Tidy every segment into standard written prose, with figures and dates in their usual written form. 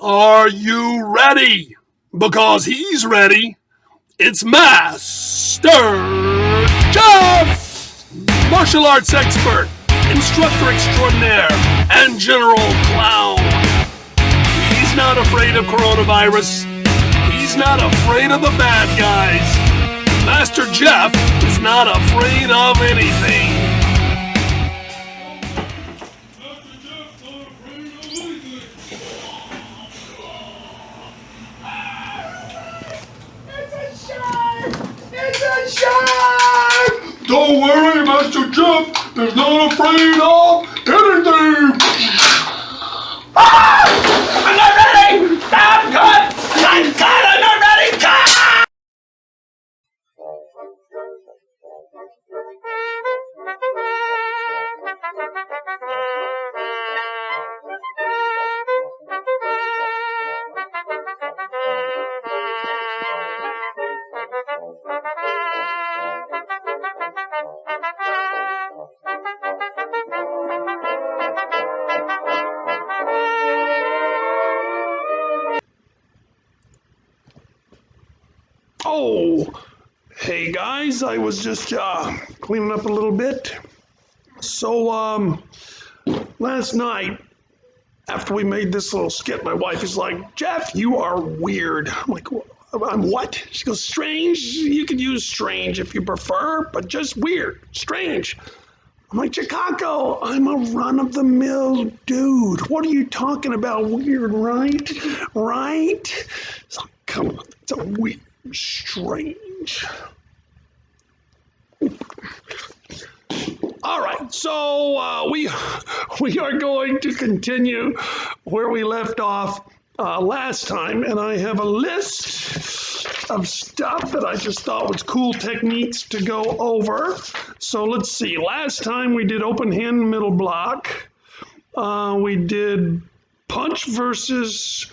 Are you ready? Because he's ready. It's Master Jeff! Martial arts expert, instructor extraordinaire, and general clown. He's not afraid of coronavirus. He's not afraid of the bad guys. Master Jeff is not afraid of anything. Don't worry, Master Jeff. There's not afraid of anything. I'm not ready! I'm cut! I'm cut! I'm not ready! Cut! Oh, hey guys, I was just cleaning up a little bit. So, last night, after we made this little skit, my wife is like, Jeff, you are weird. I'm like, I'm what? She goes, strange. You could use strange if you prefer, but just weird, strange. I'm like, Chicago, I'm a run-of-the-mill dude. What are you talking about? Weird, right? Right? So, come on, it's a weird, strange. All right, so we are going to continue where we left off last time, and I have a list of stuff that I just thought was cool techniques to go over. So let's see. Last time we did open hand middle block. We did punch versus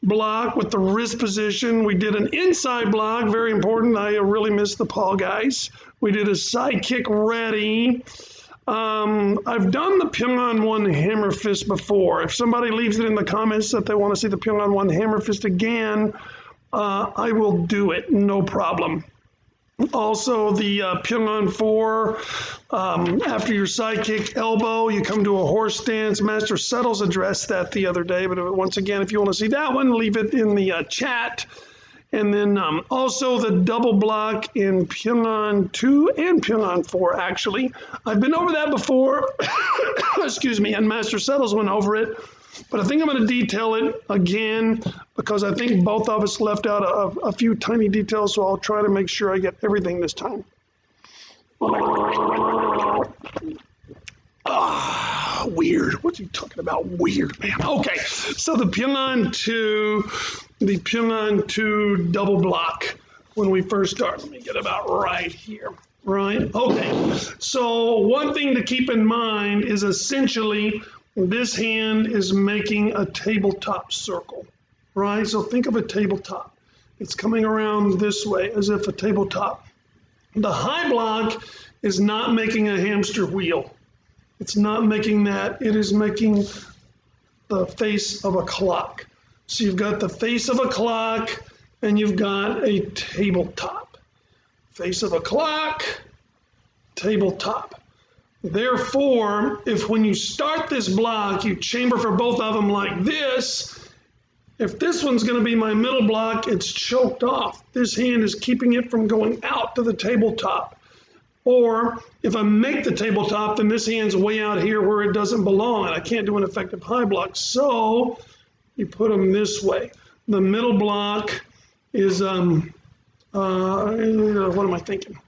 block with the wrist position. We did an inside block, very important. I really missed the Paul guys. We did a side kick ready. I've done the Pyongan One hammer fist before. If somebody leaves it in the comments that they want to see the Pyongan One hammer fist again, I will do it, no problem. Also, the Pyongan 4, after your side kick elbow, you come to a horse stance. Master Settles addressed that the other day, but once again, if you want to see that one, leave it in the chat. And then also the double block in Pyongan 2 and Pyongan 4, actually. I've been over that before, excuse me, and Master Settles went over it. But I think I'm going to detail it again because I think both of us left out a few tiny details, so I'll try to make sure I get everything this time. Weird. What's he talking about? Weird, man. Okay, so the Pyongan 2 double block when we first start. Let me get about right here. Right? Okay. So one thing to keep in mind is essentially this hand is making a tabletop circle, right? So think of a tabletop. It's coming around this way as if a tabletop. The high block is not making a hamster wheel. It's not making that. It is making the face of a clock. So you've got the face of a clock and you've got a tabletop. Face of a clock, tabletop. Therefore, if when you start this block, you chamber for both of them like this, if this one's going to be my middle block, it's choked off. This hand is keeping it from going out to the tabletop. Or if I make the tabletop, then this hand's way out here where it doesn't belong, and I can't do an effective high block. So you put them this way. The middle block is, what am I thinking?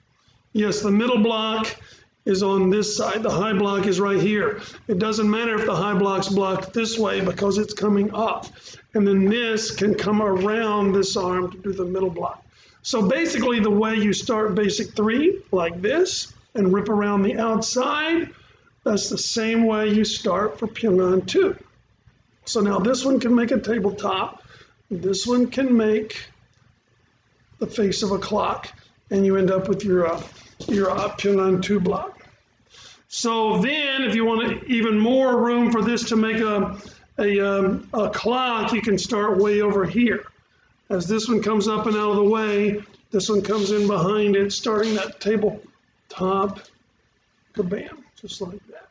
Yes, the middle block is on this side. The high block is right here. It doesn't matter if the high block's blocked this way because it's coming up. And then this can come around this arm to do the middle block. So basically the way you start basic 3, like this, and rip around the outside, that's the same way you start for Pyongan 2. So now this one can make a tabletop. This one can make the face of a clock. And you end up with your Pyongan 2 block. So then if you want even more room for this to make a a clock, you can start way over here. As this one comes up and out of the way, this one comes in behind it, starting that tabletop, kabam, just like that.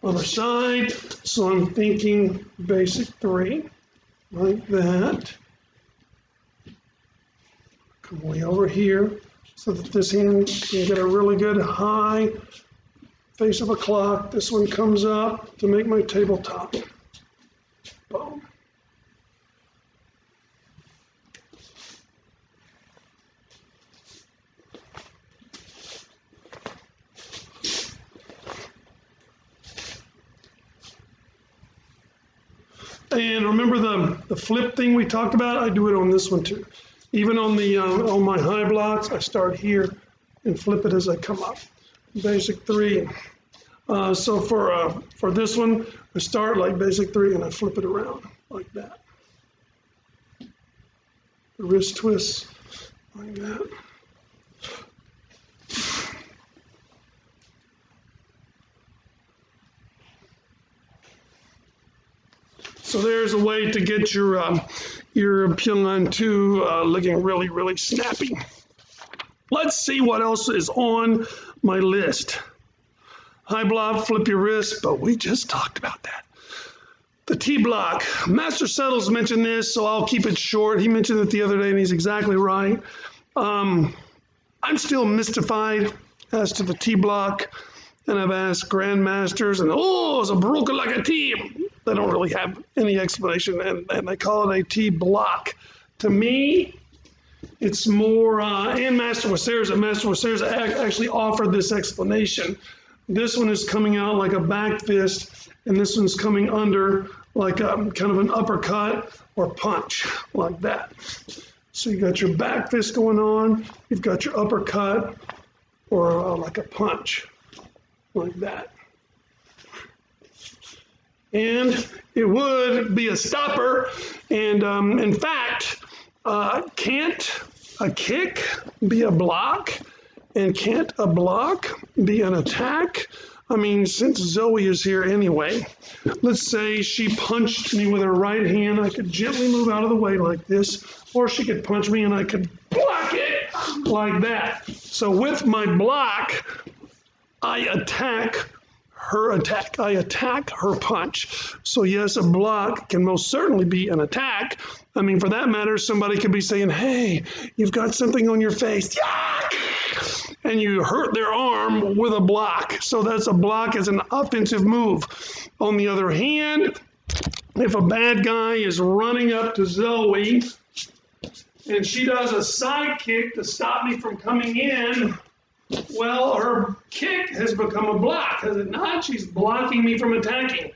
Other side, so I'm thinking basic 3, like that. Come way over here so that this hand can get a really good high face of a clock. This one comes up to make my tabletop. Boom. And remember the flip thing we talked about? I do it on this one too. Even on the on my high blocks, I start here and flip it as I come up. Basic 3. So for this one, I start like basic 3 and I flip it around like that. The wrist twist like that. So there's a way to get your Pyongan 2 looking really, really snappy. Let's see what else is on my list. High block, flip your wrist, but we just talked about that. The T block. Master Settles mentioned this, so I'll keep it short. He mentioned it the other day, and he's exactly right. I'm still mystified as to the T block, and I've asked grandmasters, and it's a broken like a T. They don't really have any explanation, and they call it a T block. To me, it's more, and Master Wacerza actually offered this explanation. This one is coming out like a back fist, and this one's coming under like a kind of an uppercut or punch, like that. So you got your back fist going on, you've got your uppercut, or like a punch, like that. And it would be a stopper, and in fact, can't a kick be a block? And can't a block be an attack? I mean, since Zoe is here anyway, let's say she punched me with her right hand, I could gently move out of the way like this, or she could punch me and I could block it like that. So with my block, I attack her attack. I attack her punch. So yes, a block can most certainly be an attack. I mean, for that matter, somebody could be saying, hey, you've got something on your face. Yeah! And you hurt their arm with a block. So that's a block as an offensive move. On the other hand, if a bad guy is running up to Zoe and she does a side kick to stop me from coming in, well, her kick has become a block, has it not? She's blocking me from attacking.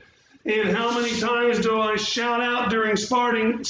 And how many times do I shout out during sparring,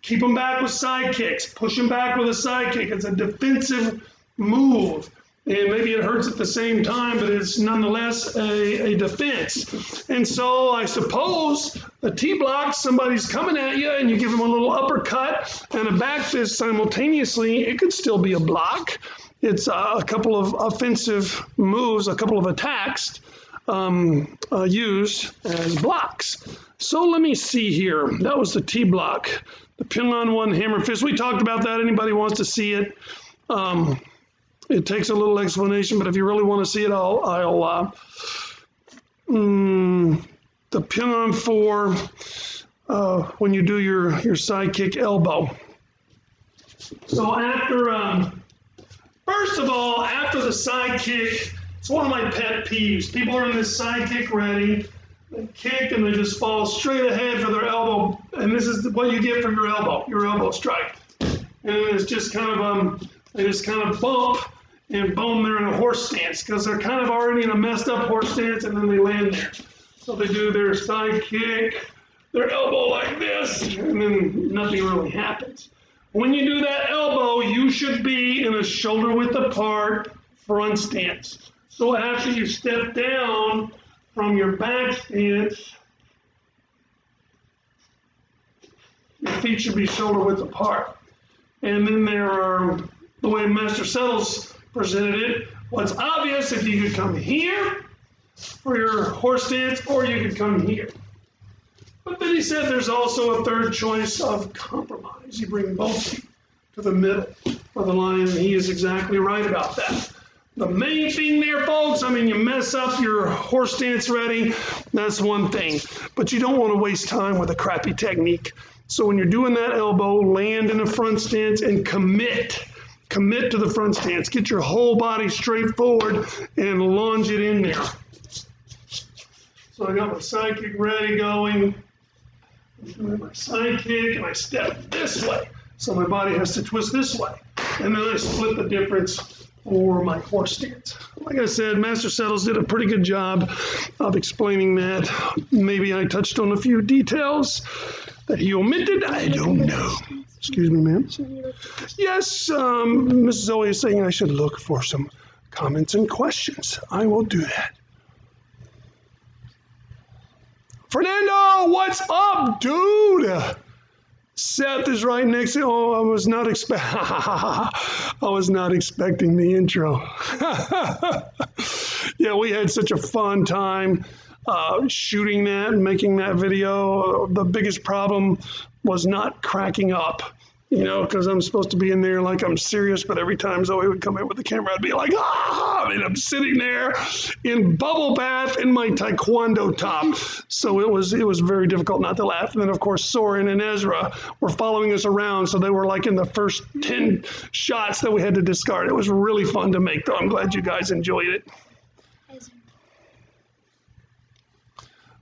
keep them back with side kicks, push them back with a side kick. It's a defensive move. And maybe it hurts at the same time, but it's nonetheless a defense. And so I suppose a T-block, somebody's coming at you and you give them a little uppercut and a back fist simultaneously, it could still be a block. It's a couple of offensive moves, a couple of attacks used as blocks. So let me see here. That was the T block, the Pyongan 1 hammer fist. We talked about that. Anybody wants to see it? It takes a little explanation, but if you really want to see it, the Pyongan 4 when you do your side kick elbow. So after first of all, after the side kick, it's one of my pet peeves. People are in this side kick ready, they kick and they just fall straight ahead for their elbow, and this is what you get for your elbow strike. And it's just kind of they just kind of bump and boom, they're in a horse stance because they're kind of already in a messed up horse stance, and then they land there. So they do their side kick, their elbow like this, and then nothing really happens. When you do that elbow, you should be in a shoulder width apart front stance. So after you step down from your back stance, your feet should be shoulder width apart. And then there are, the way Master Settles presented it, what's obvious, if you could come here for your horse stance, or you could come here. But then he said there's also a third choice of compromise. You bring both feet to the middle of the line, and he is exactly right about that. The main thing there, folks, I mean, you mess up your horse stance ready, that's one thing. But you don't want to waste time with a crappy technique. So when you're doing that elbow, land in a front stance and commit. Commit to the front stance. Get your whole body straight forward and lunge it in there. So I got my side kick ready going. I'm doing my side kick and I step this way. So my body has to twist this way. And then I split the difference for my horse stance. Like I said, Master Settles did a pretty good job of explaining that. Maybe I touched on a few details that he omitted. I don't know. Excuse me, ma'am. Yes, Mrs. Zoe is saying I should look for some comments and questions. I will do that. Fernando, what's up, dude? Seth is right next to. Oh, I was not expecting the intro. Yeah, we had such a fun time shooting that and making that video. The biggest problem was not cracking up, you know, because I'm supposed to be in there like I'm serious, but every time Zoe would come in with the camera, I'd be like, ah! I mean, I'm sitting there in bubble bath in my taekwondo top. So it was very difficult not to laugh. And then, of course, Soren and Ezra were following us around, so they were like in the first 10 shots that we had to discard. It was really fun to make, though. I'm glad you guys enjoyed it.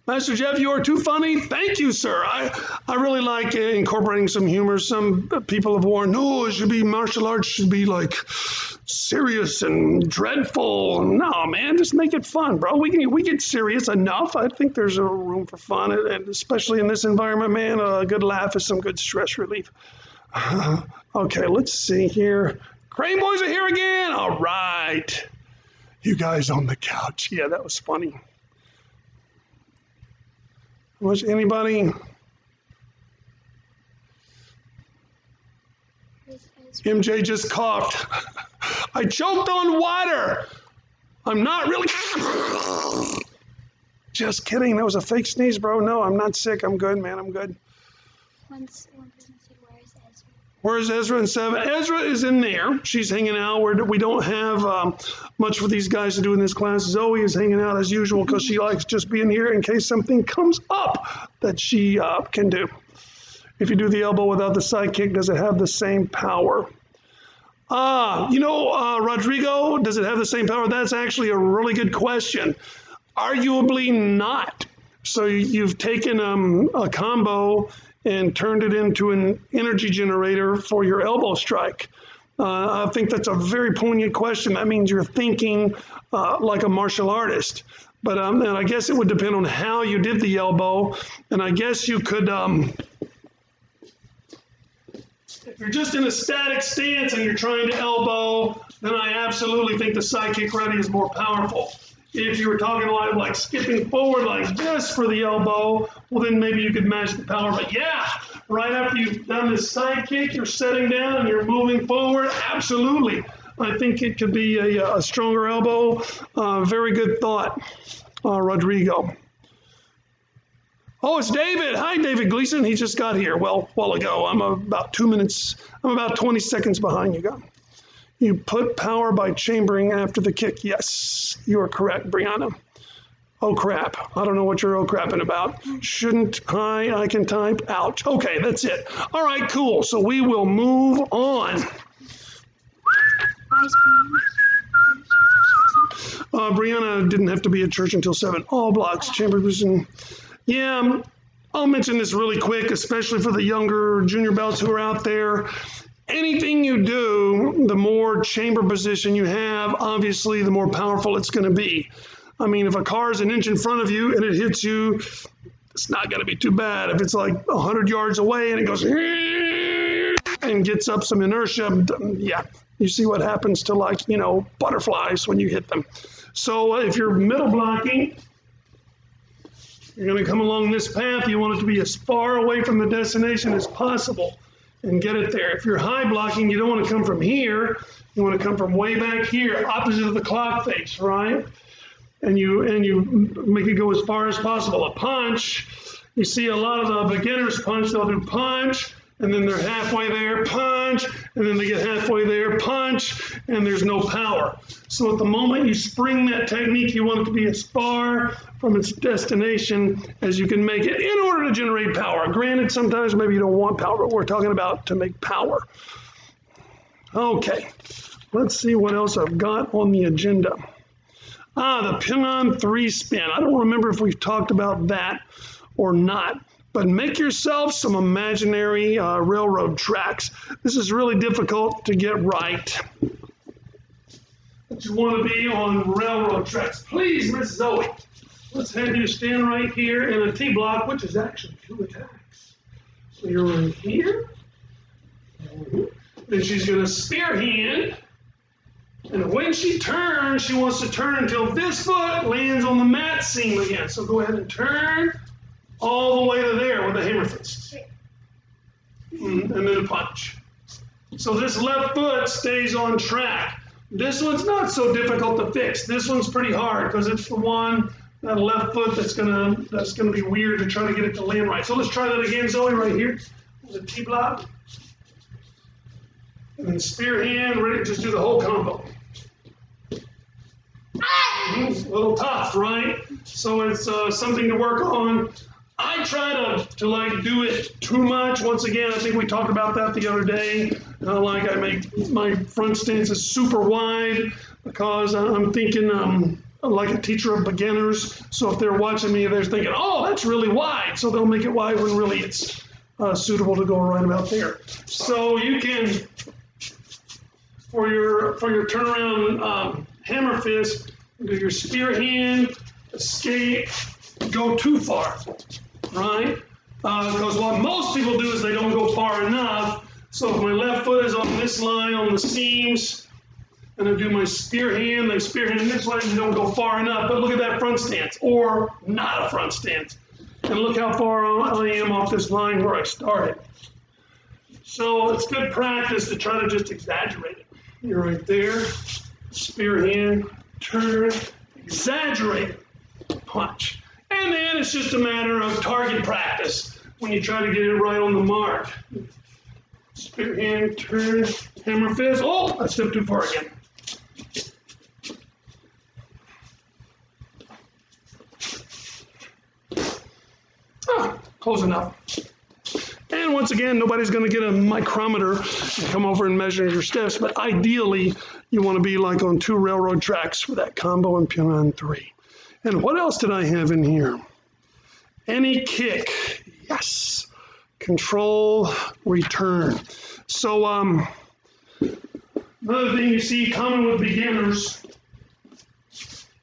Master Jeff, you are too funny. Thank you, sir. I really like incorporating some humor. Some people have warned, no, it should be martial arts should be like serious and dreadful. No, man, just make it fun, bro. We get serious enough. I think there's a room for fun, and especially in this environment, man, a good laugh is some good stress relief. Okay, let's see here. Crane Boys are here again. All right. You guys on the couch. Yeah, that was funny. Was anybody? MJ just coughed. I choked on water. I'm not really. Just kidding. That was a fake sneeze, bro. No, I'm not sick. I'm good, man. I'm good. One person said, where is Ezra? Where's Ezra and Seven? Ezra is in there. She's hanging out. We don't have much for these guys to do in this class. Zoe is hanging out as usual because she likes just being here in case something comes up that she can do. If you do the elbow without the side kick, does it have the same power? Rodrigo, does it have the same power? That's actually a really good question. Arguably not. So you've taken a combo and turned it into an energy generator for your elbow strike. I think that's a very poignant question. That means you're thinking like a martial artist. But and I guess it would depend on how you did the elbow. And I guess you could, if you're just in a static stance and you're trying to elbow, then I absolutely think the side kick ready is more powerful. If you were talking like skipping forward like this for the elbow, well, then maybe you could match the power. But yeah, right after you've done this side kick, you're setting down and you're moving forward. Absolutely. I think it could be a stronger elbow. Very good thought, Rodrigo. Oh, it's David. Hi, David Gleason. He just got here. Well, a while ago. I'm about 20 seconds behind you guys. You put power by chambering after the kick. Yes, you are correct, Brianna. Oh, crap. I don't know what you're oh crapping about. Shouldn't I can type. Ouch. Okay, that's it. All right, cool. So we will move on. Brianna didn't have to be at church until 7. All blocks, chamber position. Yeah, I'll mention this really quick, especially for the younger junior belts who are out there. Anything you do, the more chamber position you have, obviously, the more powerful it's going to be. I mean, if a car is an inch in front of you and it hits you, it's not going to be too bad. If it's like 100 yards away and it goes and gets up some inertia, yeah, you see what happens to butterflies when you hit them. So if you're middle blocking, you're going to come along this path. You want it to be as far away from the destination as possible and get it there. If you're high blocking, you don't want to come from here. You want to come from way back here, opposite of the clock face, right? and you make it go as far as possible. A punch, you see a lot of the beginners punch, they'll do punch, and then they're halfway there, punch, and then they get halfway there, punch, and there's no power. So at the moment you spring that technique, you want it to be as far from its destination as you can make it in order to generate power. Granted, sometimes maybe you don't want power, but we're talking about to make power. Okay, let's see what else I've got on the agenda. The Pin-On 3 spin. I don't remember if we've talked about that or not. But make yourself some imaginary railroad tracks. This is really difficult to get right. But you want to be on railroad tracks. Please, Miss Zoe, let's have you stand right here in a T-block, which is actually 2 attacks. So you're right here. Then she's going to spearhand. And when she turns, she wants to turn until this foot lands on the mat seam again. So go ahead and turn all the way to there with a hammer fist. And then a punch. So this left foot stays on track. This one's not so difficult to fix. This one's pretty hard because it's the one, that left foot, that's gonna be weird to try to get it to land right. So let's try that again, Zoe, right here. With a T-block. And then spearhand, ready to just do the whole combo. It's a little tough, right? So it's something to work on. I try to like do it too much. Once again, I think we talked about that the other day. Like I make my front stances super wide because I'm thinking like a teacher of beginners. So if they're watching me, they're thinking, oh, that's really wide. So they'll make it wide when really it's suitable to go right about there. So you can, for your turnaround hammer fist, do your spearhand, escape, go too far. Right? Because what most people do is they don't go far enough. So if my left foot is on this line on the seams, and I do my spearhand, they spearhand this way, and they don't go far enough. But look at that front stance, or not a front stance. And look how far I am off this line where I started. So it's good practice to try to just exaggerate it. You're right there, spearhand, turn, exaggerate it, punch. And then it's just a matter of target practice when you try to get it right on the mark. Spearhand, turn, hammer fist. Oh, I stepped too far again. Close enough. And once again, nobody's going to get a micrometer and come over and measure your steps, but ideally, you want to be like on 2 railroad tracks with that combo in Pin-On 3. And what else did I have in here? Any kick, yes. Control, return. So another thing you see common with beginners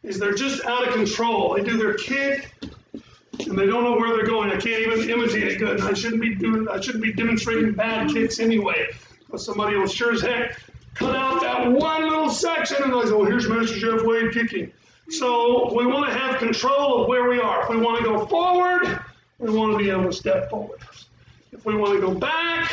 is they're just out of control. They do their kick and they don't know where they're going. I can't even imitate it good. I shouldn't be demonstrating bad kicks anyway. But somebody will sure as heck cut out that one little section and they'll say, well, here's Master Jeff Wade kicking. So we want to have control of where we are. If we want to go forward, we want to be able to step forward. If we want to go back,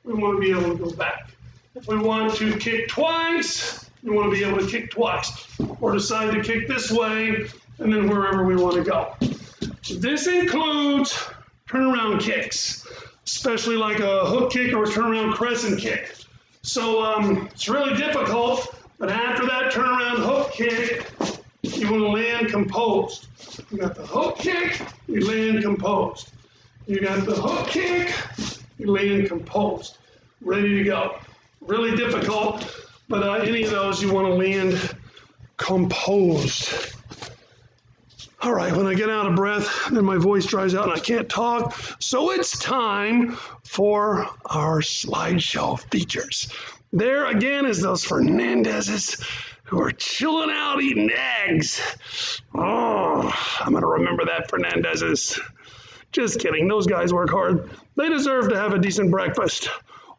we want to be able to go back. If we want to kick twice, we want to be able to kick twice. Or decide to kick this way, and then wherever we want to go. This includes turnaround kicks, especially like a hook kick or a turnaround crescent kick. So it's really difficult, but after that turnaround hook kick, you want to land composed. You got the hook kick, you land composed. You got the hook kick, you land composed. Ready to go. Really difficult, but any of those you want to land composed. All right, when I get out of breath, then my voice dries out and I can't talk. So it's time for our slideshow features. There again is those Fernandezes who are chilling out eating eggs. Oh, I'm going to remember that, Fernandezes. Just kidding. Those guys work hard. They deserve to have a decent breakfast.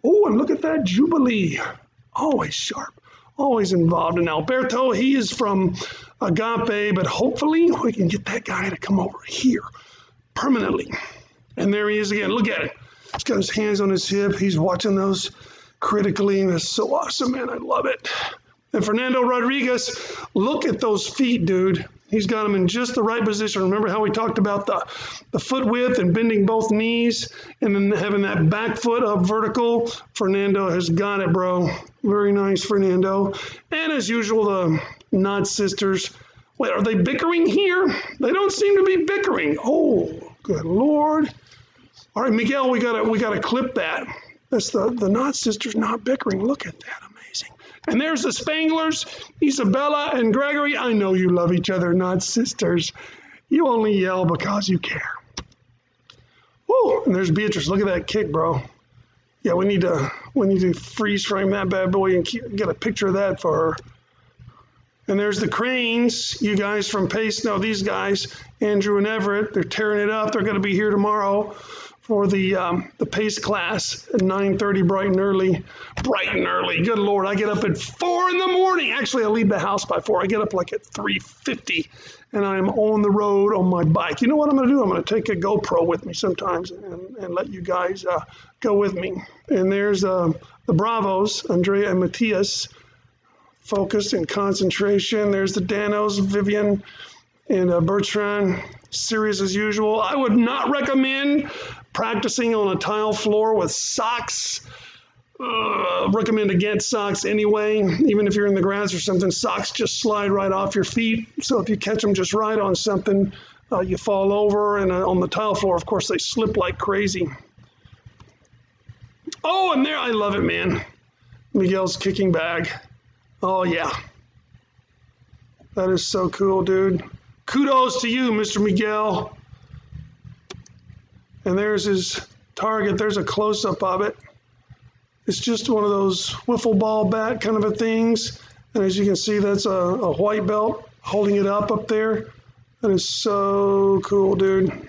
Oh, and look at that Jubilee. Always sharp. Always involved. And Alberto, he is from Agape, but hopefully we can get that guy to come over here permanently. And there he is again. Look at it. He's got his hands on his hip. He's watching those critically. That's so awesome, man. I love it. And Fernando Rodriguez, look at those feet, dude. He's got them in just the right position. Remember how we talked about the foot width and bending both knees and then having that back foot up vertical? Fernando has got it, bro. Very nice, Fernando. And as usual, the Knott sisters. Wait, are they bickering here? They don't seem to be bickering. Oh, good Lord. All right, Miguel, we gotta clip that. That's the Knott sisters not bickering. Look at that, amazing. And there's the Spanglers, Isabella and Gregory. I know you love each other, Knott sisters. You only yell because you care. Woo! And there's Beatrice. Look at that kick, bro. Yeah, we need to freeze frame that bad boy and get a picture of that for her. And there's the Cranes, you guys from Pace know these guys, Andrew and Everett. They're tearing it up. They're going to be here tomorrow for the Pace class at 9:30, bright and early. Bright and early. Good Lord, I get up at 4 in the morning. Actually, I leave the house by 4. I get up like at 3:50, and I'm on the road on my bike. You know what I'm going to do? I'm going to take a GoPro with me sometimes and let you guys go with me. And there's the Bravos, Andrea and Matthias. Focus and concentration. There's the Danos, Vivian and Bertrand. Serious as usual. I would not recommend practicing on a tile floor with socks. Recommend against socks anyway. Even if you're in the grass or something, socks just slide right off your feet. So if you catch them just right on something, you fall over. And on the tile floor, of course, they slip like crazy. Oh, and there, I love it, man. Miguel's kicking bag. Oh, yeah. That is so cool, dude. Kudos to you, Mr. Miguel. And there's his target. There's a close-up of it. It's just one of those wiffle ball bat kind of a things. And as you can see, that's a white belt holding it up there. That is so cool, dude.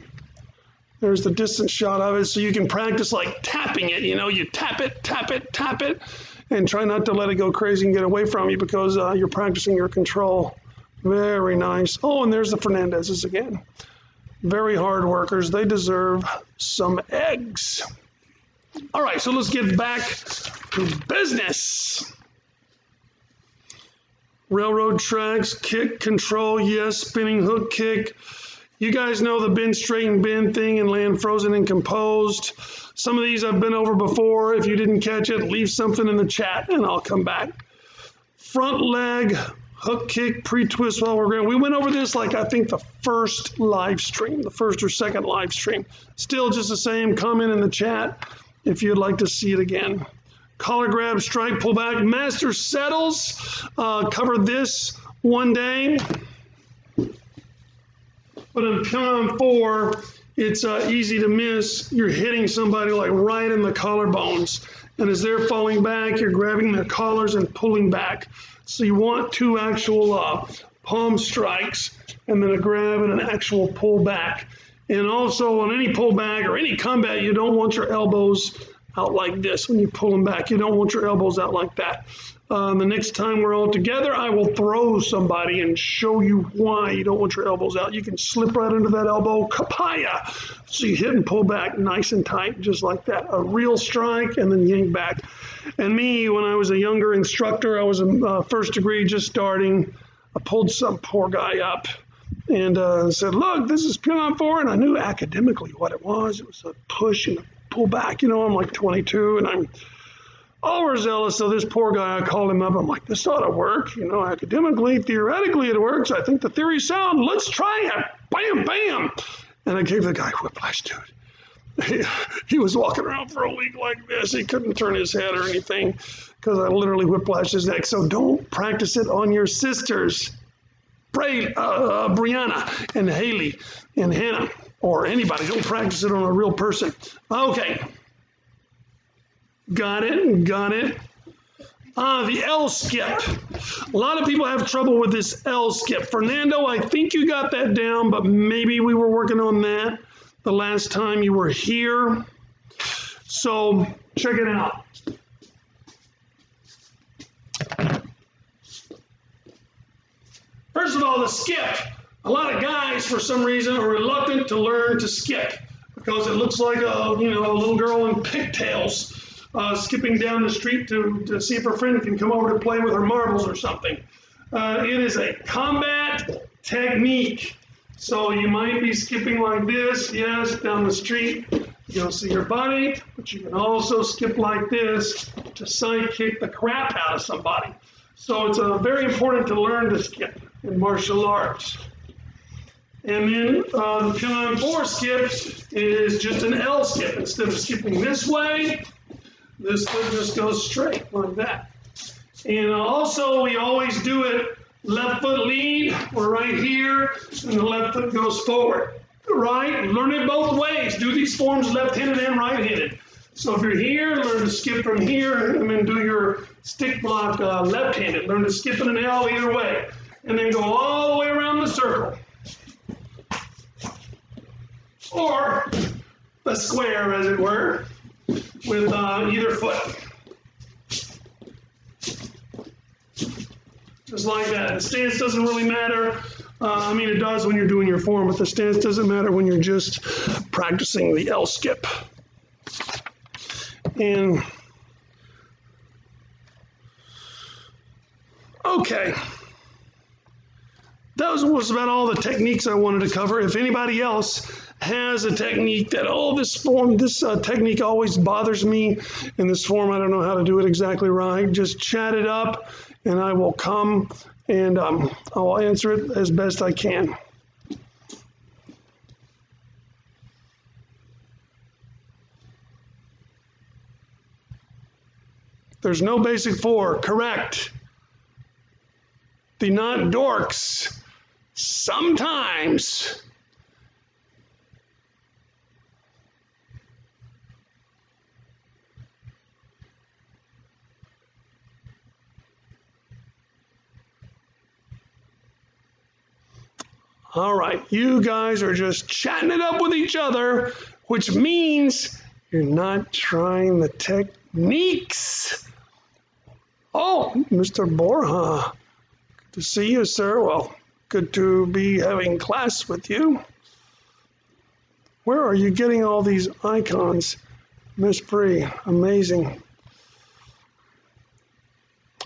There's the distance shot of it. So you can practice like tapping it. You know, you tap it, tap it, tap it. And try not to let it go crazy and get away from you because you're practicing your control. Very nice. Oh, and there's the Fernandezes again. Very hard workers. They deserve some eggs. All right, so let's get back to business. Railroad tracks, kick, control, yes, spinning hook kick. You guys know the bend straight and bend thing and land frozen and composed. Some of these I've been over before. If you didn't catch it, leave something in the chat and I'll come back. Front leg, hook kick, pre-twist while we're going. We went over this like I think the first live stream, the first or second live stream. Still just the same. Comment in the chat if you'd like to see it again. Collar grab, strike, pull back. Master settles. Covered this one day. But in Phenom 4, it's easy to miss. You're hitting somebody like right in the collarbones. And as they're falling back, you're grabbing their collars and pulling back. So you want two actual palm strikes and then a grab and an actual pull back. And also on any pull back or any combat, you don't want your elbows out like this when you pull them back. You don't want your elbows out like that. The next time we're all together, I will throw somebody and show you why you don't want your elbows out. You can slip right under that elbow, kapaya. So you hit and pull back nice and tight, just like that. A real strike and then yank back. And me, when I was a younger instructor, I was a first degree just starting. I pulled some poor guy up and said, look, this is Phenom 4. And I knew academically what it was. It was a push and a pull back. You know, I'm like 22 and I'm overzealous. So this poor guy, I called him up. I'm like, this ought to work. You know, academically, theoretically, it works. I think the theory's sound. Let's try it. Bam, bam. And I gave the guy whiplash, dude. He was walking around for a week like this. He couldn't turn his head or anything because I literally whiplashed his neck. So don't practice it on your sisters. Brianna and Haley and Hannah or anybody. Don't practice it on a real person. Okay. Got it. The L skip. A lot of people have trouble with this L skip. Fernando, I think you got that down, but maybe we were working on that the last time you were here. So check it out. First of all, the skip. A lot of guys, for some reason, are reluctant to learn to skip because it looks like a little girl in pigtails skipping down the street to see if her friend can come over to play with her marbles or something. It is a combat technique. So you might be skipping like this, yes, down the street. You don't see your buddy, but you can also skip like this to side kick the crap out of somebody. So it's very important to learn to skip in martial arts. And then the Pion 4 skip is just an L skip. Instead of skipping this way, this foot just goes straight like that. And also we always do it left foot lead, we're right here, and the left foot goes forward. Right? Learn it both ways. Do these forms left-handed and right-handed. So if you're here, learn to skip from here, and then do your stick block left-handed. Learn to skip in an L either way. And then go all the way around the circle. Or a square, as it were, with either foot. Just like that. The stance doesn't really matter. I mean, it does when you're doing your form, but the stance doesn't matter when you're just practicing the L skip. And, okay. That was about all the techniques I wanted to cover. If anybody else has a technique that, this technique always bothers me in this form, I don't know how to do it exactly right, just chat it up and I will come and I'll answer it as best I can. There's no basic 4, correct. The not dorks, sometimes. All right, you guys are just chatting it up with each other, which means you're not trying the techniques. Oh, Mr. Borja, good to see you, sir. Well, good to be having class with you. Where are you getting all these icons, Miss Bree? Amazing.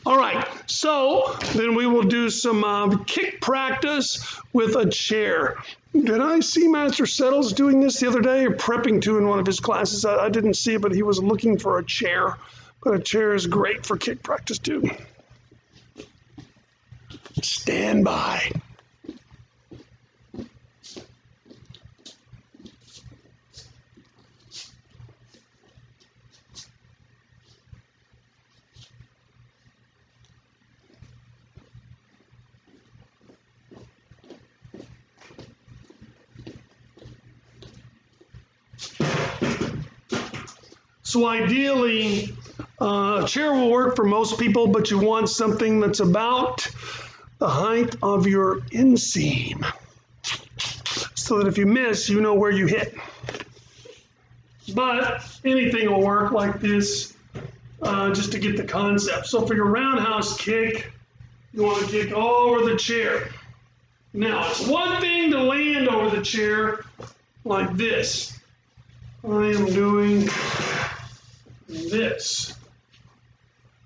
All right, so then we will do some kick practice with a chair. Did I see Master Settles doing this the other day or prepping to in one of his classes? I didn't see it, but he was looking for a chair. But a chair is great for kick practice too. Stand by. So ideally, a chair will work for most people, but you want something that's about the height of your inseam, so that if you miss, you know where you hit. But anything will work like this, just to get the concept. So for your roundhouse kick, you want to kick over the chair. Now, it's one thing to land over the chair like this. I am doing this.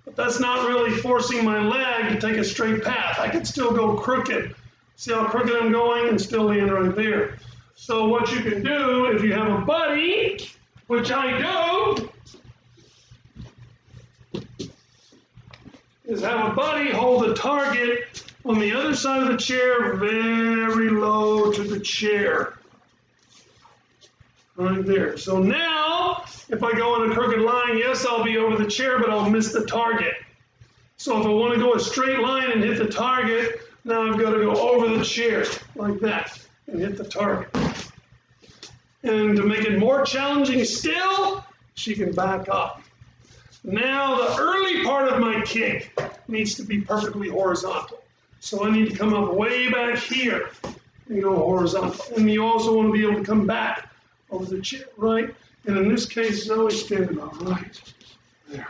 But that's not really forcing my leg to take a straight path. I can still go crooked. See how crooked I'm going and still land right there. So what you can do, if you have a buddy, which I do, is have a buddy hold the target on the other side of the chair very low to the chair. Right there. So now, if I go in a crooked line, yes, I'll be over the chair, but I'll miss the target. So if I want to go a straight line and hit the target, now I've got to go over the chair like that and hit the target. And to make it more challenging still, she can back up. Now the early part of my kick needs to be perfectly horizontal. So I need to come up way back here and go horizontal. And you also want to be able to come back over the chair, right? And in this case, Zoe's standing about right there.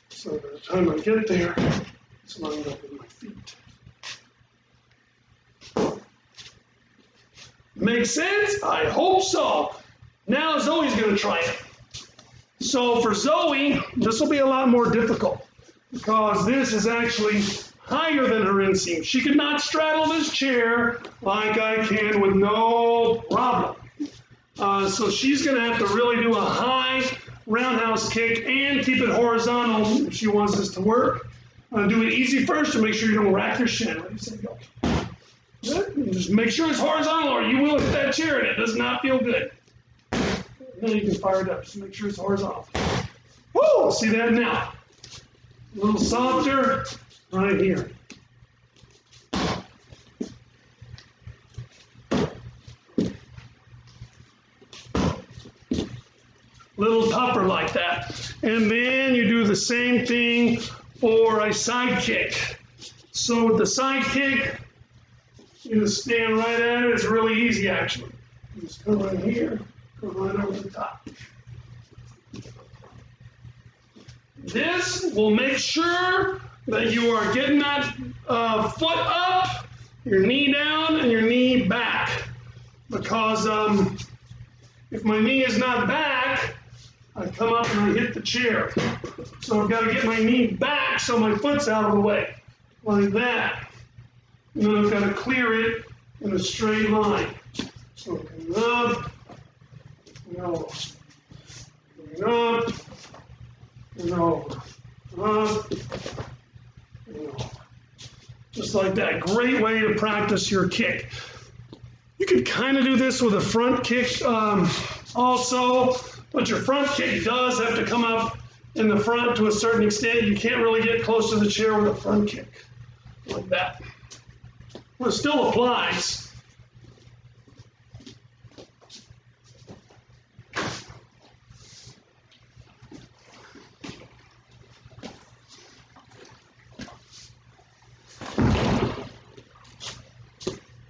So by the time I get there, it's lined up with my feet. Makes sense? I hope so. Now Zoe's going to try it. So for Zoe, this will be a lot more difficult because this is actually higher than her inseam. She could not straddle this chair like I can with no problem. So she's going to have to really do a high roundhouse kick and keep it horizontal if she wants this to work. Do it easy first to make sure you don't rack your shin. Ready, set, go. Good. Just make sure it's horizontal or you will hit that chair and it does not feel good. Then you can fire it up. Just make sure it's horizontal. Woo! See that now? A little softer right here. Little tougher like that. And then you do the same thing for a side kick. So with the side kick, you just stand right at it. It's really easy actually. You just come right here, go right over the top. This will make sure that you are getting that foot up, your knee down, and your knee back. Because if my knee is not back, I come up and I hit the chair. So I've got to get my knee back so my foot's out of the way, like that. And then I've got to clear it in a straight line. So coming up, and over, coming up, and over, up, and over. Just like that. Great way to practice your kick. You could kind of do this with a front kick also. But your front kick does have to come up in the front to a certain extent. You can't really get close to the chair with a front kick like that. But it still applies.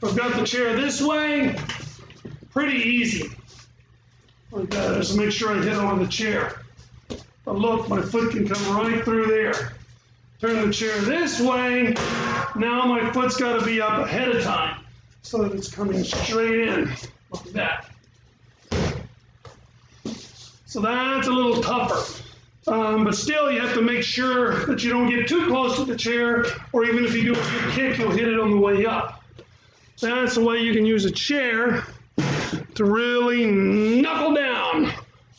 I've got the chair this way, pretty easy. Like that, just make sure I hit over the chair. But look, my foot can come right through there. Turn the chair this way. Now my foot's got to be up ahead of time so that it's coming straight in like that. So that's a little tougher. But still, you have to make sure that you don't get too close to the chair, or even if you do a good kick, you'll hit it on the way up. That's the way you can use a chair to really knuckle down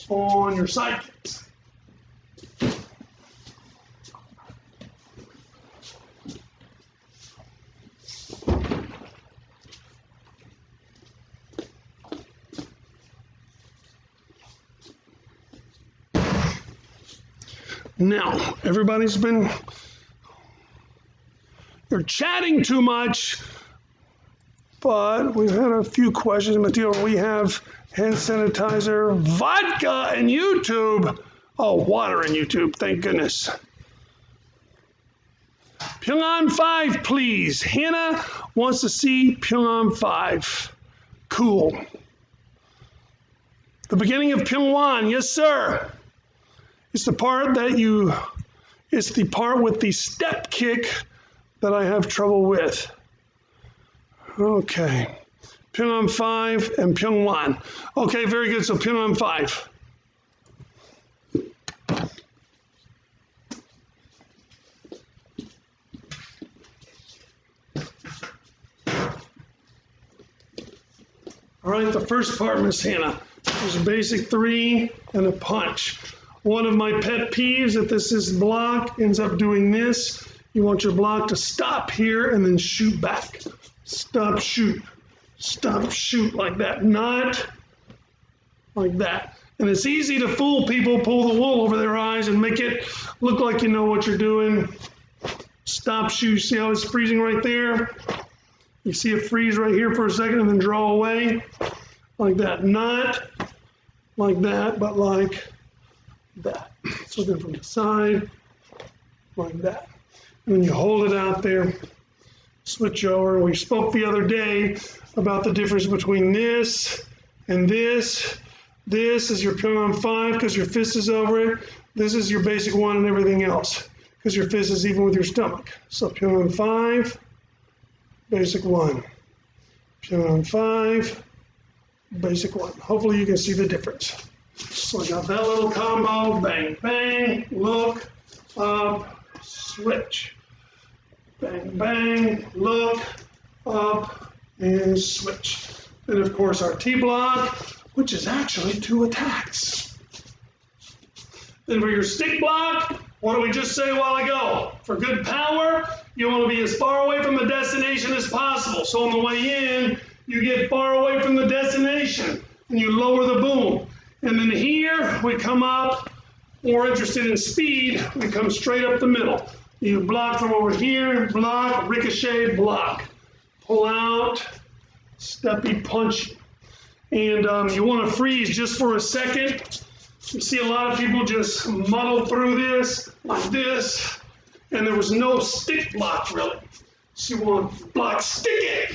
on your side kicks. Now, everybody's been, they're chatting too much. But we've had a few questions, Matilda. We have hand sanitizer, vodka, and YouTube. Oh, water and YouTube, thank goodness. Pyongan 5, please. Hannah wants to see Pyongan 5. Cool. The beginning of Pyongan, yes, sir. It's the part it's the part with the step kick that I have trouble with. Okay, Pyongan 5 and Pyongan. Okay, very good. So Pyongan 5. All right, the first part, Miss Hannah, is a basic 3 and a punch. One of my pet peeves, if this is block, ends up doing this. You want your block to stop here and then shoot back. Stop, shoot, like that, not like that. And it's easy to fool people, pull the wool over their eyes and make it look like you know what you're doing. Stop, shoot, see how it's freezing right there? You see it freeze right here for a second and then draw away, like that. Not like that, but like that. So then from the side, like that. And then you hold it out there. Switch over. We spoke the other day about the difference between this and this. This is your Pyongan 5 because your fist is over it. This is your basic 1 and everything else because your fist is even with your stomach. So Pyongan 5, basic 1. Pyongan 5, basic 1. Hopefully you can see the difference. So I got that little combo. Bang, bang, look, up, switch. bang, bang, look, up, and switch. And of course our T-block, which is actually 2 attacks. Then for your stick block, what did we just say a while ago? For good power, you want to be as far away from the destination as possible. So on the way in, you get far away from the destination and you lower the boom. And then here we come up, more interested in speed, we come straight up the middle. You block from over here, block, ricochet, block. Pull out, steppy, punch. And you want to freeze just for a second. You see a lot of people just muddle through this, like this, and there was no stick block really. So you want to block, stick it,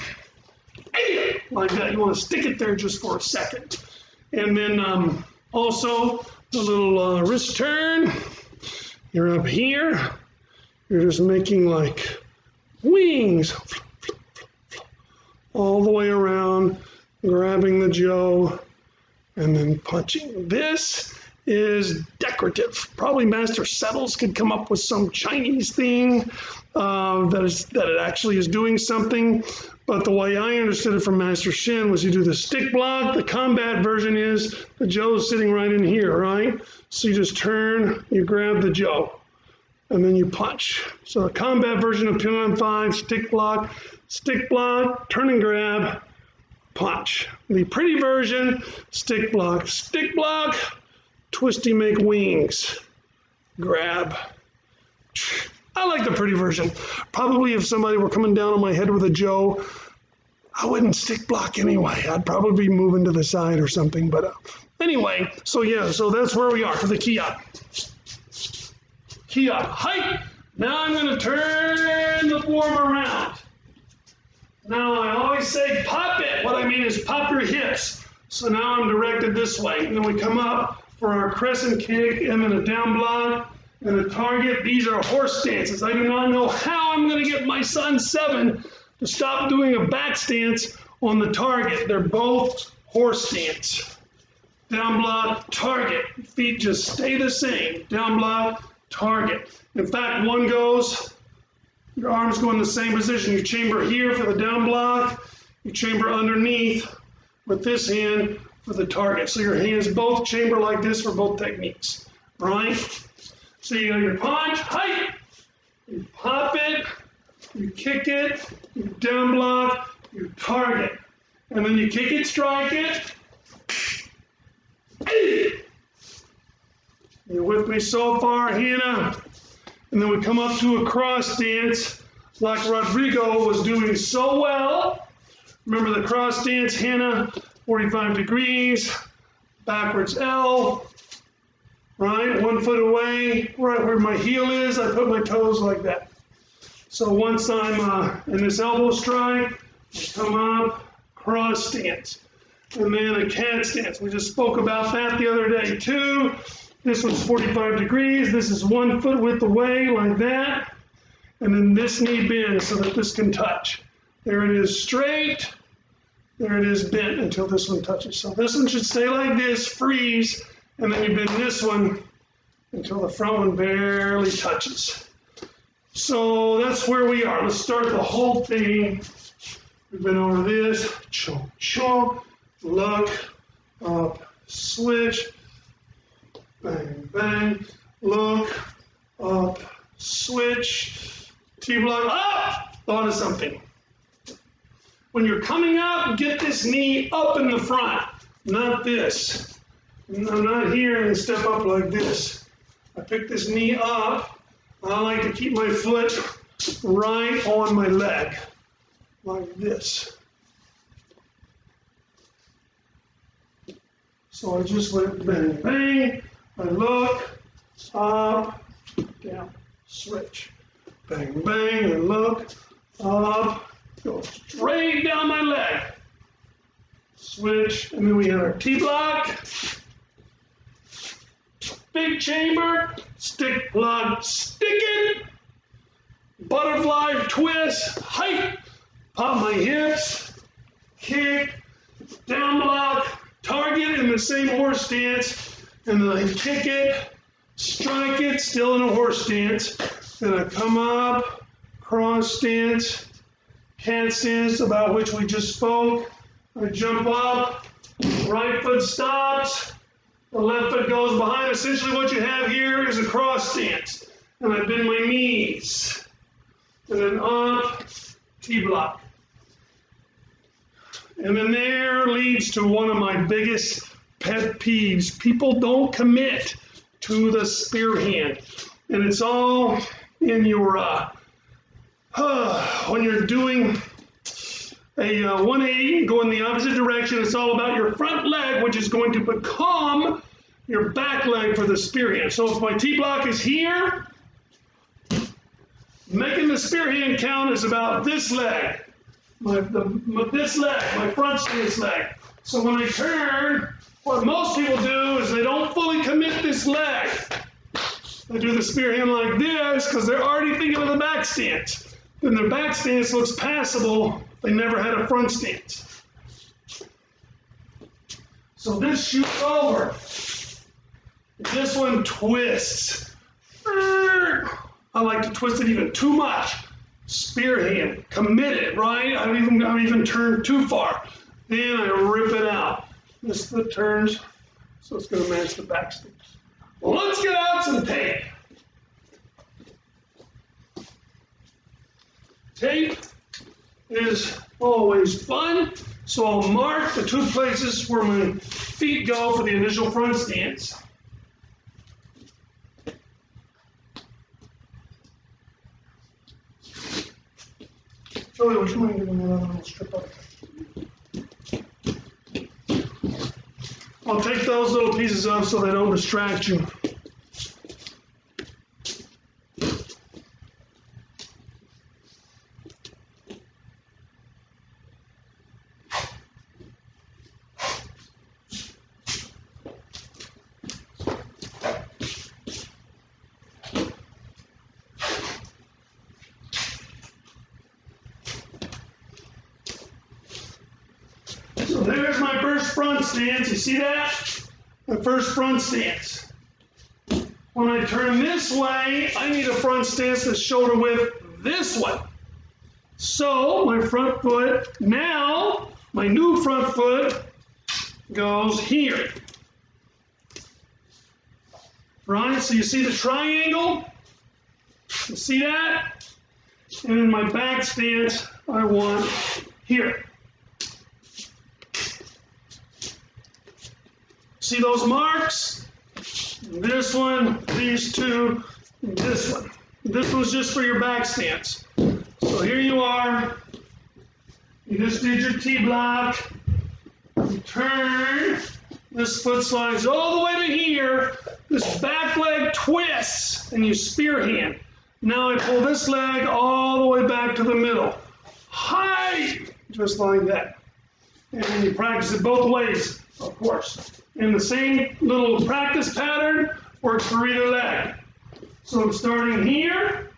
like that. You want to stick it there just for a second. And then also the little wrist turn. You're up here. You're just making like wings all the way around, grabbing the Joe, and then punching. This is decorative. Probably Master Settles could come up with some Chinese thing that it actually is doing something. But the way I understood it from Master Shin was you do the stick block. The combat version is the Joe's sitting right in here, right? So you just turn, you grab the Joe, and then you punch. So the combat version of Pion 5, stick block, turn and grab, punch. The pretty version, stick block, twisty, make wings, grab. I like the pretty version. Probably if somebody were coming down on my head with a Joe, I wouldn't stick block anyway. I'd probably be moving to the side or something. But anyway, so yeah, so that's where we are for the Kia. Height. Now I'm going to turn the form around. Now I always say pop it. What I mean is pop your hips. So now I'm directed this way. And then we come up for our crescent kick and then a down block and a target. These are horse stances. I do not know how I'm going to get my son 7 to stop doing a back stance on the target. They're both horse stance. Down block, target. Feet just stay the same. Down block, target. In fact, one goes, your arms go in the same position. You chamber here for the down block. You chamber underneath with this hand for the target. So your hands both chamber like this for both techniques, right? So you got your punch, height, you pop it, you kick it, you down block, you target. And then you kick it, strike it. You're with me so far, Hannah? And then we come up to a cross stance like Rodrigo was doing so well. Remember the cross stance, Hannah? 45 degrees, backwards L, right? 1 foot away, right where my heel is, I put my toes like that. So once I'm in this elbow strike, I come up, cross stance, and then a cat stance. We just spoke about that the other day too. This one's 45 degrees, this is 1 foot width away like that, and then this knee bends so that this can touch. There it is straight. There it is bent until this one touches. So this one should stay like this, freeze, and then you bend this one until the front one barely touches. So that's where we are. Let's start the whole thing. We've been over this, chomp, chomp, look, up, switch, bang, bang, look, up, switch, T-block, up, thought of something. When you're coming up, get this knee up in the front, not this. No, not here and step up like this. I pick this knee up. I like to keep my foot right on my leg, like this. So I just went bang, bang. I look, up, down, switch. Bang, bang, and look, up, go straight down my leg. Switch, and then we have our T-block. Big chamber, stick block, stick it. Butterfly twist, height, pop my hips, kick, down block, target in the same horse stance, and then I kick it, strike it, still in a horse stance. Then I come up, cross stance, cat stance, about which we just spoke. I jump up, right foot stops, the left foot goes behind. Essentially what you have here is a cross stance. And I bend my knees. And then up, T-block. And then there leads to one of my biggest pet peeves. People don't commit to the spear hand. And it's all in your, when you're doing a 180, go in the opposite direction, it's all about your front leg, which is going to become your back leg for the spear hand. So if my T-block is here, making the spear hand count is about this leg, this leg, my front stance leg. So when I turn, what most people do is they don't fully commit this leg. They do the spear hand like this because they're already thinking of the back stance. Then their back stance looks passable. They never had a front stance. So this shoots over. This one twists. I like to twist it even too much. Spear hand, committed, right? I don't even turn too far. Then I rip it out. This foot turns, so it's going to match the back stance. Well, let's get out some tape. Tape is always fun, so I'll mark the two places where my feet go for the initial front stance. Joey, would you mind giving me another little strip up? I'll take those little pieces off so they don't distract you. So there's my first front stance. You see that? The first front stance. When I turn this way, I need a front stance that's shoulder width this way. So my front foot, now my new front foot goes here. Right? So you see the triangle? You see that? And in my back stance, I want here. See those marks? This one, these two, and this one. This one's just for your back stance. So here you are. You just did your T-block. You turn. This foot slides all the way to here. This back leg twists, and you spear hand. Now I pull this leg all the way back to the middle. High! Just like that. And then you practice it both ways, of course. And the same little practice pattern works for either leg. So I'm starting here.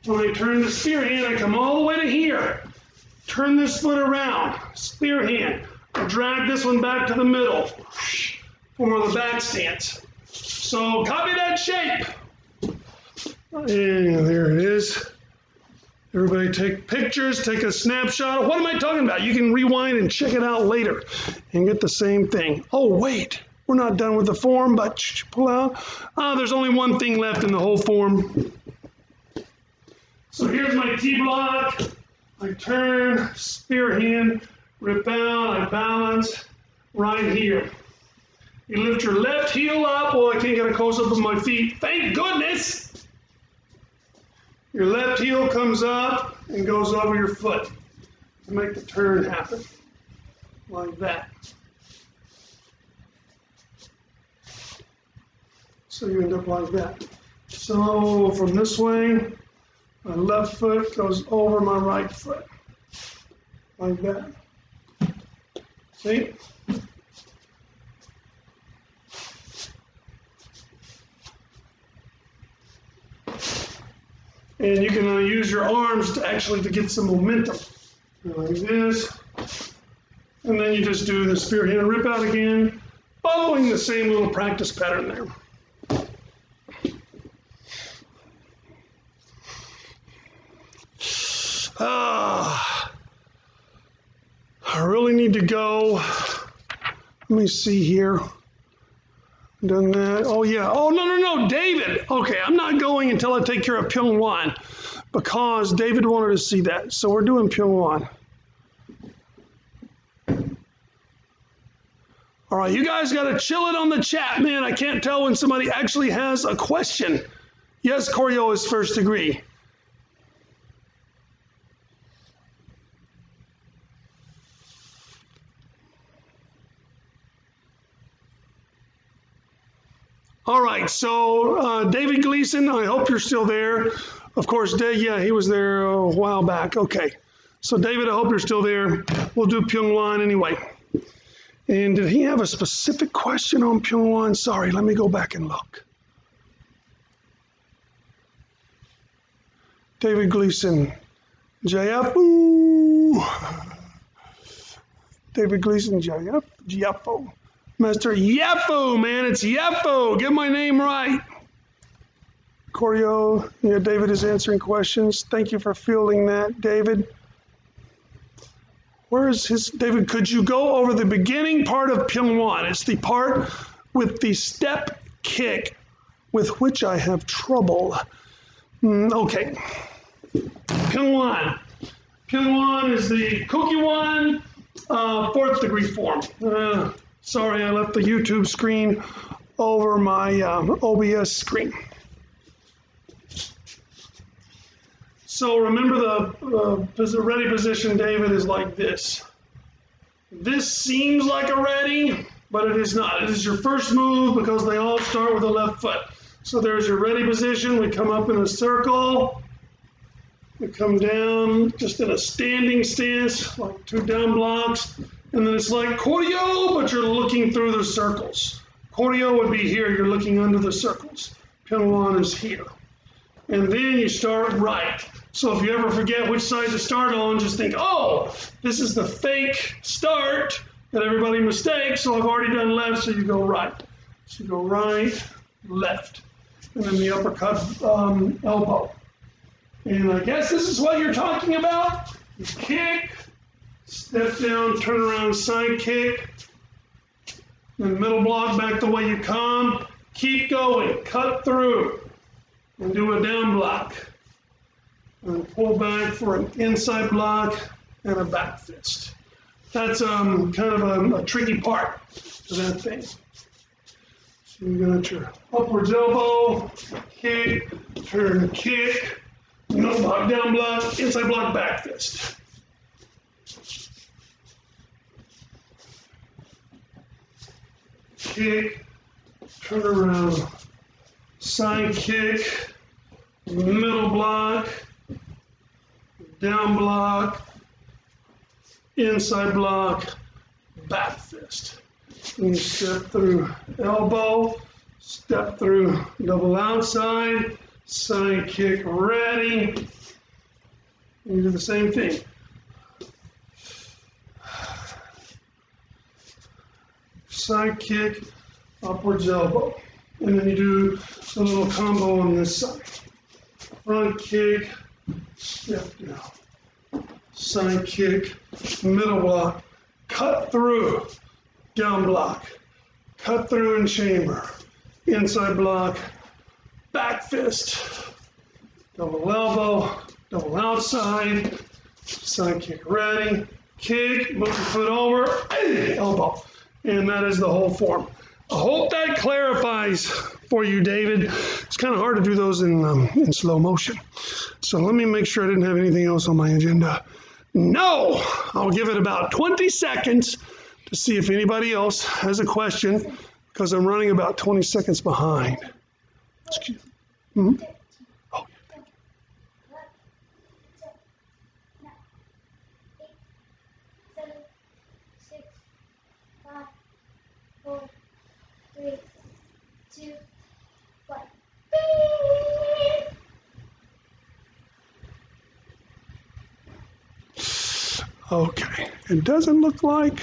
When I turn the spear hand, I come all the way to here. Turn this foot around, spear hand. I drag this one back to the middle for the back stance. So copy that shape. And there it is. Everybody take pictures, take a snapshot. What am I talking about? You can rewind and check it out later and get the same thing. Oh, wait, we're not done with the form, but pull out. There's only one thing left in the whole form. So here's my T-block. I turn, spear hand, rip out, I balance right here. You lift your left heel up. Oh, I can't get a close-up of my feet. Thank goodness. Your left heel comes up and goes over your foot to make the turn happen, like that. So you end up like that. So from this way, my left foot goes over my right foot, like that. See? And you can use your arms to actually to get some momentum. Like this. And then you just do the spear hand rip out again, following the same little practice pattern there. I really need to go. Let me see here. Done that. Oh, yeah. Oh, no, David. Okay, I'm not going until I take care of Pyongwan because David wanted to see that. So we're doing Pyongwan. All right, you guys got to chill it on the chat, man. I can't tell when somebody actually has a question. Yes, Koryo is first degree. All right, so David Gleason, I hope you're still there. Of course, yeah, he was there a while back. Okay, so David, I hope you're still there. We'll do Pyongwan anyway. And did he have a specific question on Pyongwan? Sorry, let me go back and look. David Gleason, Jayapu. David Gleason, Jayapu. Master Yapo, man, it's Yapo. Get my name right. Koryo, yeah, David is answering questions. Thank you for fielding that, David. Where is his, David, could you go over the beginning part of Pyongwan? It's the part with the step kick with which I have trouble. Okay. Pyongwan. Pyongwan is the Kukiwan, 4th degree form. Sorry, I left the YouTube screen over my OBS screen. So remember the ready position, David, is like this. This seems like a ready, but it is not. It is your first move because they all start with the left foot. So there's your ready position. We come up in a circle. We come down just in a standing stance, like 2 down blocks. And then it's like Koryo, but you're looking through the circles. Koryo would be here, you're looking under the circles. Pyongwan is here. And then you start right. So if you ever forget which side to start on, just think, oh, this is the fake start that everybody mistakes, so I've already done left, so you go right. So you go right, left. And then the uppercut elbow. And I guess this is what you're talking about. You kick. Step down, turn around, side kick. Then middle block back the way you come. Keep going, cut through. And do a down block. And pull back for an inside block and a back fist. That's kind of a tricky part to that thing. So you got your upwards elbow, kick, turn, kick, middle block, down block, inside block, back fist. Kick, turn around, side kick, middle block, down block, inside block, back fist. And you step through elbow, step through double outside, side kick ready. And you do the same thing. Side kick, upwards elbow. And then you do a little combo on this side. Front kick, step down. Side kick, middle block, cut through, down block, cut through and chamber, inside block, back fist, double elbow, double outside, side kick ready, kick, move your foot over, elbow. And that is the whole form. I hope that clarifies for you, David. It's kind of hard to do those in slow motion. So let me make sure I didn't have anything else on my agenda. No, I'll give it about 20 seconds to see if anybody else has a question because I'm running about 20 seconds behind. Excuse me. Mm-hmm. Oh, yeah. 7, 6, 5, 4, 3, 2, 1. Okay, it doesn't look like.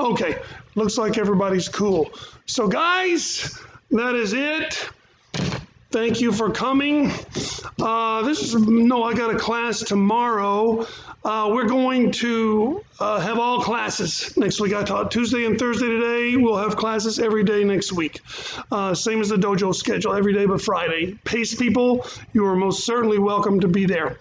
Okay, looks like everybody's cool. So guys, that is it. Thank you for coming. I got a class tomorrow. We're going to have all classes next week. I taught Tuesday and Thursday today. We'll have classes every day next week. Same as the dojo schedule, every day but Friday. PACE people, you are most certainly welcome to be there.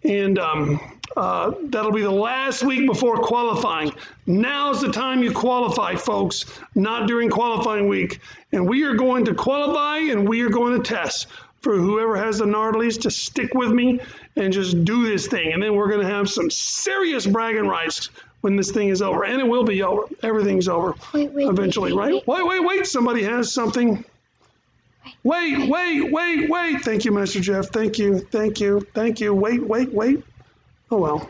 And that'll be the last week before qualifying. Now's the time you qualify, folks, not during qualifying week. And we are going to qualify and we are going to test. For whoever has the gnarlies, to stick with me and just do this thing. And then we're going to have some serious bragging rights when this thing is over. And it will be over. Everything's over eventually, right? Wait. Somebody has something. Wait. Thank you, Master Jeff. Thank you. Wait. Oh, well.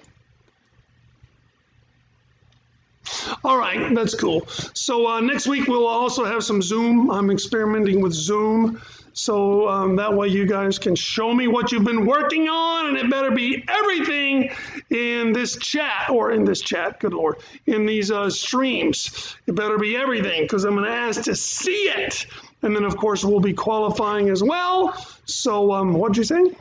All right, that's cool. So next week we'll also have some Zoom. I'm experimenting with Zoom. So that way you guys can show me what you've been working on, and it better be everything in this chat, good Lord, in these streams. It better be everything, because I'm going to ask to see it. And then, of course, we'll be qualifying as well. So what'd you say?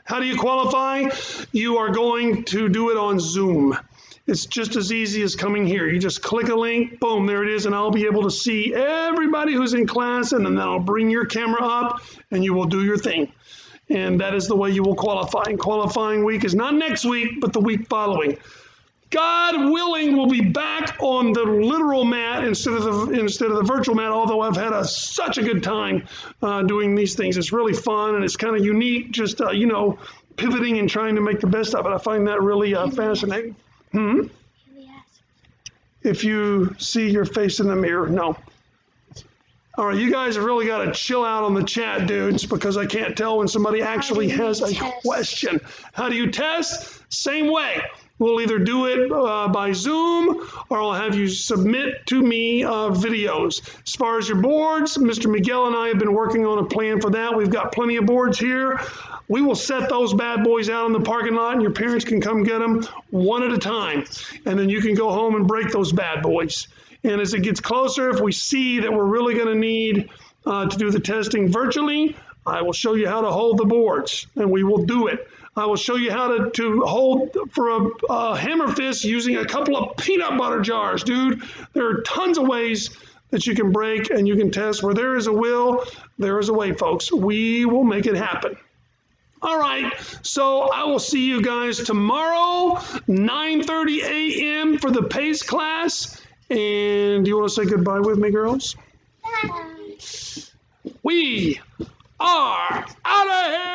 How do you qualify? You are going to do it on Zoom. It's just as easy as coming here. You just click a link, boom, there it is, and I'll be able to see everybody who's in class, and then I'll bring your camera up, and you will do your thing. And that is the way you will qualify. And qualifying week is not next week, but the week following. God willing, we'll be back on the literal mat instead of the virtual mat, although I've had such a good time doing these things. It's really fun, and it's kind of unique, just, pivoting and trying to make the best of it. I find that really fascinating. If you see your face in the mirror, no. All right, you guys have really got to chill out on the chat, dudes, because I can't tell when somebody actually has a question. How do you test? Same way. We'll either do it by Zoom, or I'll have you submit to me videos. As far as your boards, Mr. Miguel and I have been working on a plan for that. We've got plenty of boards here. We will set those bad boys out in the parking lot, and your parents can come get them one at a time. And then you can go home and break those bad boys. And as it gets closer, if we see that we're really going to need to do the testing virtually, I will show you how to hold the boards, and we will do it. I will show you how to hold for a hammer fist using a couple of peanut butter jars, dude. There are tons of ways that you can break and you can test. Where there is a will, there is a way, folks. We will make it happen. All right, so I will see you guys tomorrow, 9:30 a.m. for the PACE class. And do you want to say goodbye with me, girls? Bye. We are out of here!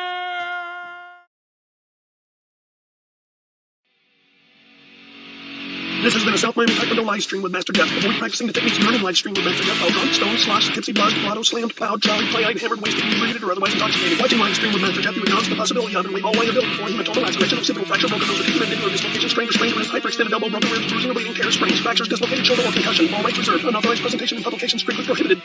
This has been a South Miami Taekwondo live stream with Master Jeff. Avoid practicing the techniques learned in live stream with Master Jeff. Drunk, stoned, sloshed, tipsy, buzzed, blotto, slammed, plowed, jolly, play-eyed, hammered, wasted, inebriated, or otherwise intoxicated. Watching live stream with Master Jeff, you acknowledge the possibility of and waive all liability for hematoma, laceration, occipital fracture, broken nose, acute mandibular dislocation, strained wrist, hyperextended elbow, broken ribs, bruising or bleeding, tear, sprains, fractures, dislocated shoulder, or concussion. All rights reserved. Unauthorized presentation and publication strictly prohibited.